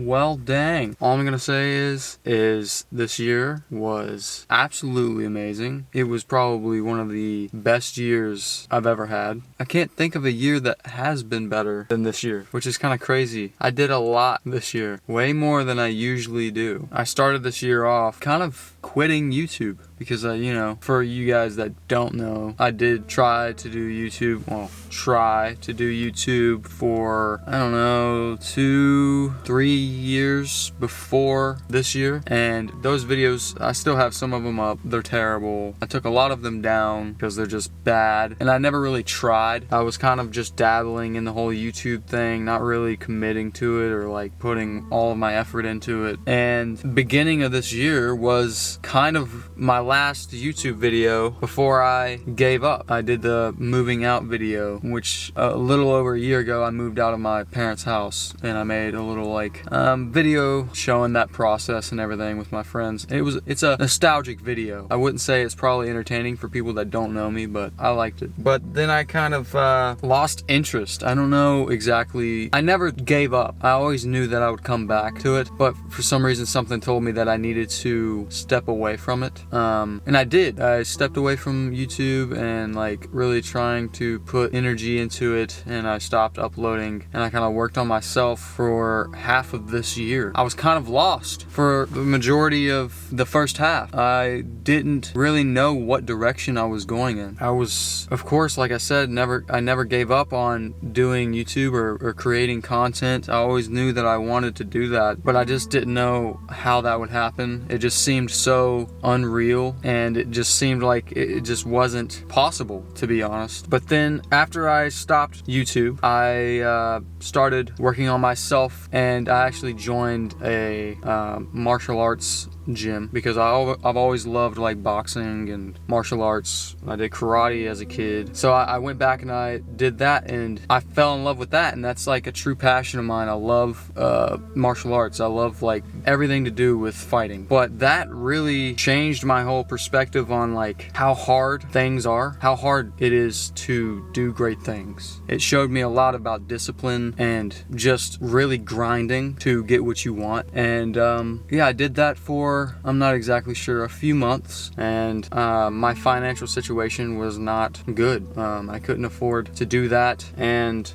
Well, dang. All I'm gonna say is this year was absolutely amazing. It was probably one of the best years I've ever had. I can't think of a year that has been better than this year, which is kind of crazy. I did a lot this year, way more than I usually do. I started this year off kind of quitting YouTube because for you guys that don't know, I did try to do YouTube for, I don't know, 2-3 years before this year. And those videos, I still have some of them up. They're terrible. I took a lot of them down because they're just bad. And I never really tried. I was kind of just dabbling in the whole YouTube thing, not really committing to it or like putting all of my effort into it. And the beginning of this year was kind of my last YouTube video before I gave up. I did the moving out video, which a little over a year ago I moved out of my parents' house, and I made a little video showing that process and everything with my friends. It's a nostalgic video. I wouldn't say it's probably entertaining for people that don't know me, but I liked it. But then I kind of lost interest. I don't know exactly. I never gave up. I always knew that I would come back to it, but for some reason something told me that I needed to step away from it. And I did. I stepped away from YouTube and really trying to put energy into it, and I stopped uploading, and I kind of worked on myself for half of this year. I was kind of lost for the majority of the first half. I didn't really know what direction I was going in. I was, of course, like I said, I never gave up on doing YouTube or creating content. I always knew that I wanted to do that, but I just didn't know how that would happen. It just seemed so unreal, and it just seemed like it just wasn't possible, to be honest. But then after I stopped YouTube, I started working on myself, and I actually joined a martial arts gym because I've always loved boxing and martial arts. I did karate as a kid, so I went back and I did that, and I fell in love with that, and that's a true passion of mine. I love martial arts. I love everything to do with fighting. But that really changed my whole perspective on how hard things are, how hard it is to do great things. It showed me a lot about discipline and just really grinding to get what you want. And I did that for, I'm not exactly sure, a few months, and my financial situation was not good. I couldn't afford to do that and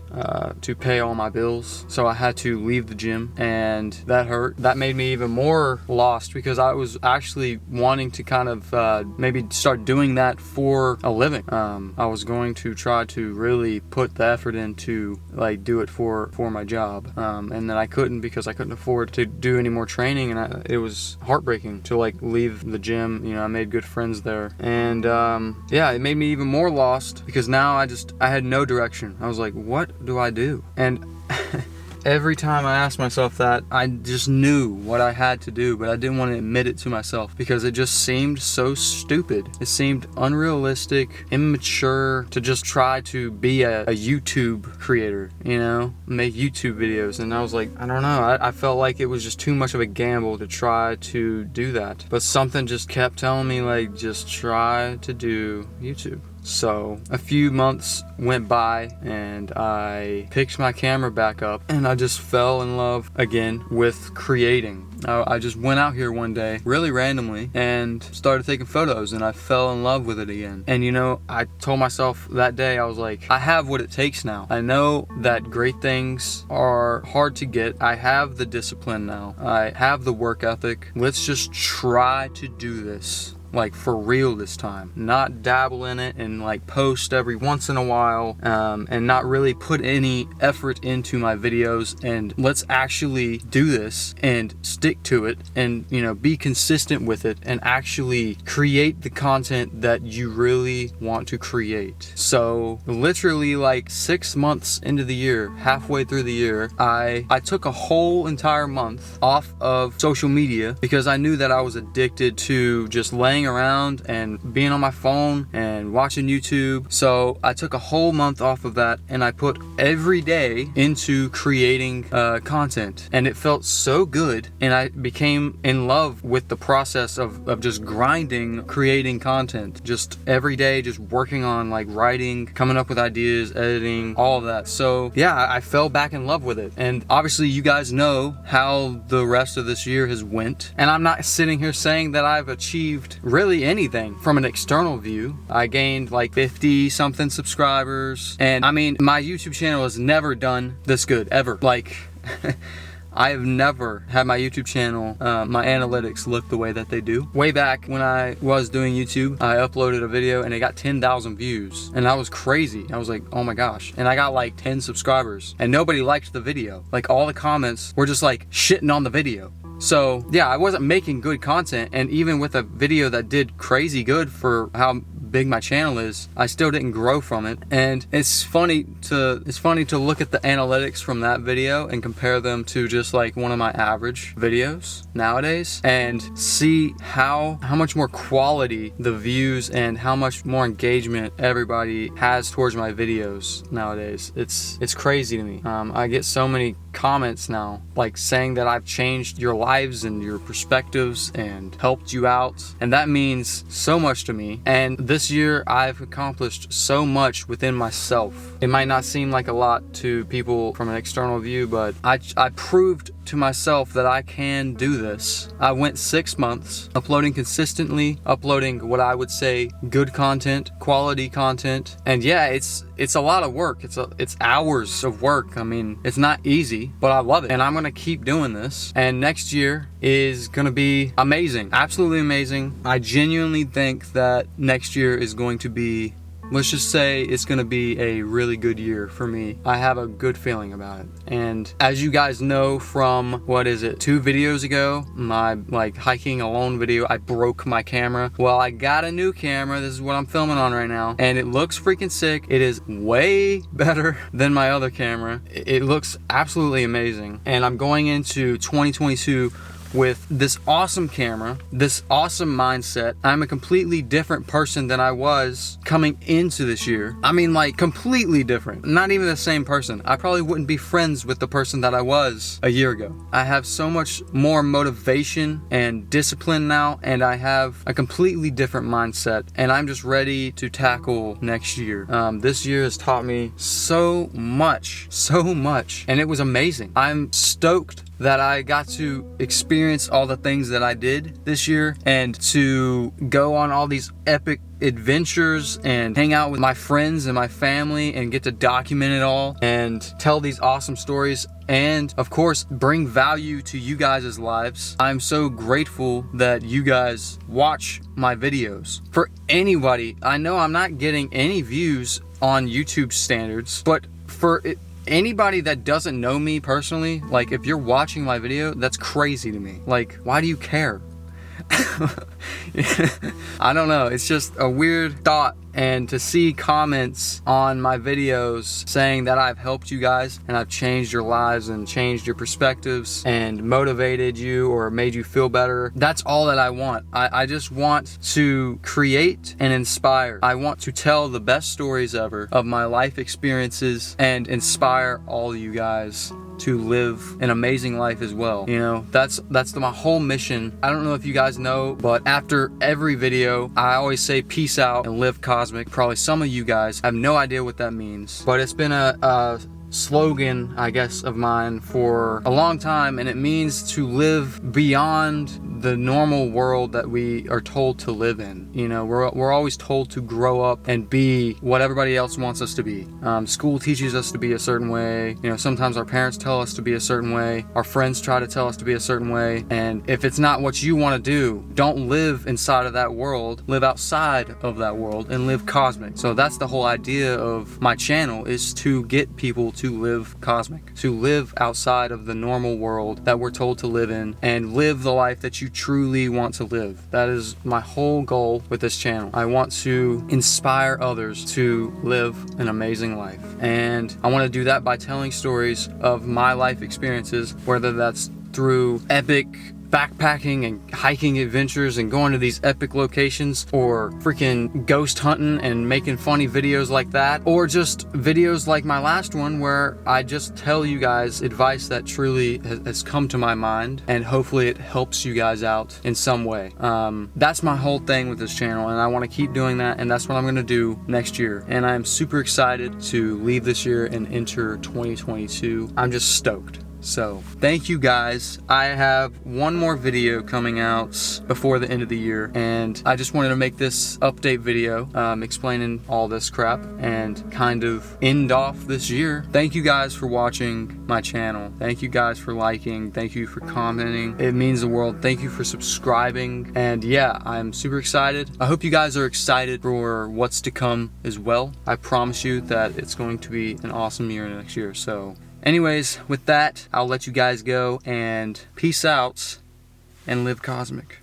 to pay all my bills, so I had to leave the gym, and that hurt. That made me even more lost because I was actually wanting to kind of maybe start doing that for a living. I was going to try to really put the effort in to do it for my job, and then I couldn't because I couldn't afford to do any more training, and it was heartbreaking to leave the gym. I made good friends there, and it made me even more lost because now I had no direction. I was like, what do I do? And every time I asked myself that, I just knew what I had to do, but I didn't want to admit it to myself because it just seemed so stupid. It seemed unrealistic, immature to just try to be a YouTube creator, make YouTube videos. And I was like, I don't know. I felt like it was just too much of a gamble to try to do that. But something just kept telling me, just try to do YouTube. So a few months went by, and I picked my camera back up, and I just fell in love again with creating. I just went out here one day really randomly and started taking photos, and I fell in love with it again. And I told myself that day, I was like, I have what it takes now. I know that great things are hard to get. I have the discipline now. I have the work ethic. Let's just try to do this. For real this time, not dabble in it and post every once in a while, and not really put any effort into my videos. And let's actually do this and stick to it, and be consistent with it, and actually create the content that you really want to create. So literally 6 months into the year, halfway through the year, I took a whole entire month off of social media because I knew that I was addicted to just laying sitting around and being on my phone and watching YouTube. So I took a whole month off of that and I put every day into creating content, and it felt so good, and I became in love with the process of just grinding, creating content, just every day, just working on like writing, coming up with ideas, editing, all of that. So yeah, I fell back in love with it. And obviously you guys know how the rest of this year has went, and I'm not sitting here saying that I've achieved really anything from an external view. I gained like 50 something subscribers, and I mean, my YouTube channel has never done this good ever. Like I have never had my YouTube channel, my analytics look the way that they do. Way back when I was doing YouTube, I uploaded a video and it got 10,000 views, and that was crazy. I was like, oh my gosh. And I got like 10 subscribers and nobody liked the video. Like all the comments were just like shitting on the video. So yeah, I wasn't making good content, and even with a video that did crazy good for how big my channel is, I still didn't grow from it. And it's funny to look at the analytics from that video and compare them to just like one of my average videos nowadays, and see how much more quality the views and how much more engagement everybody has towards my videos nowadays. It's crazy to me. I get so many comments now like saying that I've changed your lives and your perspectives and helped you out, and that means so much to me. And this year I've accomplished so much within myself. It might not seem like a lot to people from an external view, but I proved to myself that I can do this. I went 6 months uploading consistently, uploading what I would say good content, quality content. And yeah, it's a lot of work. It's hours of work. I mean, it's not easy, but I love it. And I'm gonna keep doing this. And next year is gonna be amazing. Absolutely amazing. I genuinely think that next year is going to be, let's just say it's gonna be a really good year for me. I have a good feeling about it. And as you guys know from, 2 videos ago, my like hiking alone video, I broke my camera. Well, I got a new camera. This is what I'm filming on right now, and it looks freaking sick. It is way better than my other camera. It looks absolutely amazing. And I'm going into 2022 with this awesome camera, this awesome mindset. I'm a completely different person than I was coming into this year. I mean, like completely different. Not even the same person. I probably wouldn't be friends with the person that I was a year ago. I have so much more motivation and discipline now, and I have a completely different mindset, and I'm just ready to tackle next year. This year has taught me so much, and it was amazing. I'm stoked that I got to experience all the things that I did this year, and to go on all these epic adventures and hang out with my friends and my family and get to document it all and tell these awesome stories, and of course bring value to you guys' lives. I'm so grateful that you guys watch my videos. For anybody, I know I'm not getting any views on YouTube standards, but for anybody that doesn't know me personally, like if you're watching my video, that's crazy to me. Like, why do you care? I don't know, it's just a weird thought. And to see comments on my videos saying that I've helped you guys and I've changed your lives and changed your perspectives and motivated you or made you feel better, that's all that I want. I just want to create and inspire. I want to tell the best stories ever of my life experiences and inspire all you guys to live an amazing life as well. You know, that's my whole mission. I don't know if you guys know, but after every video, I always say peace out and live cosmic. Probably some of you guys have no idea what that means, but it's been a slogan, I guess, of mine for a long time, and it means to live beyond the normal world that we are told to live in. You know, we're always told to grow up and be what everybody else wants us to be. School teaches us to be a certain way. You know, sometimes our parents tell us to be a certain way. Our friends try to tell us to be a certain way. And if it's not what you want to do, don't live inside of that world. Live outside of that world and live cosmic. So that's the whole idea of my channel, is to get people to live cosmic, to live outside of the normal world that we're told to live in, and live the life that you truly want to live. That is my whole goal with this channel. I want to inspire others to live an amazing life, and I want to do that by telling stories of my life experiences, whether that's through epic backpacking and hiking adventures and going to these epic locations, or freaking ghost hunting and making funny videos like that, or just videos like my last one where I just tell you guys advice that truly has come to my mind, and hopefully it helps you guys out in some way. That's my whole thing with this channel, and I want to keep doing that, and that's what I'm going to do next year. And I'm super excited to leave this year and enter 2022. I'm just stoked. So thank you guys. I have one more video coming out before the end of the year, and I just wanted to make this update video explaining all this crap and kind of end off this year. Thank you guys for watching my channel. Thank you guys for liking. Thank you for commenting. It means the world. Thank you for subscribing. And yeah, I'm super excited. I hope you guys are excited for what's to come as well. I promise you that it's going to be an awesome year next year. So anyways, with that, I'll let you guys go, and peace out and live cosmic.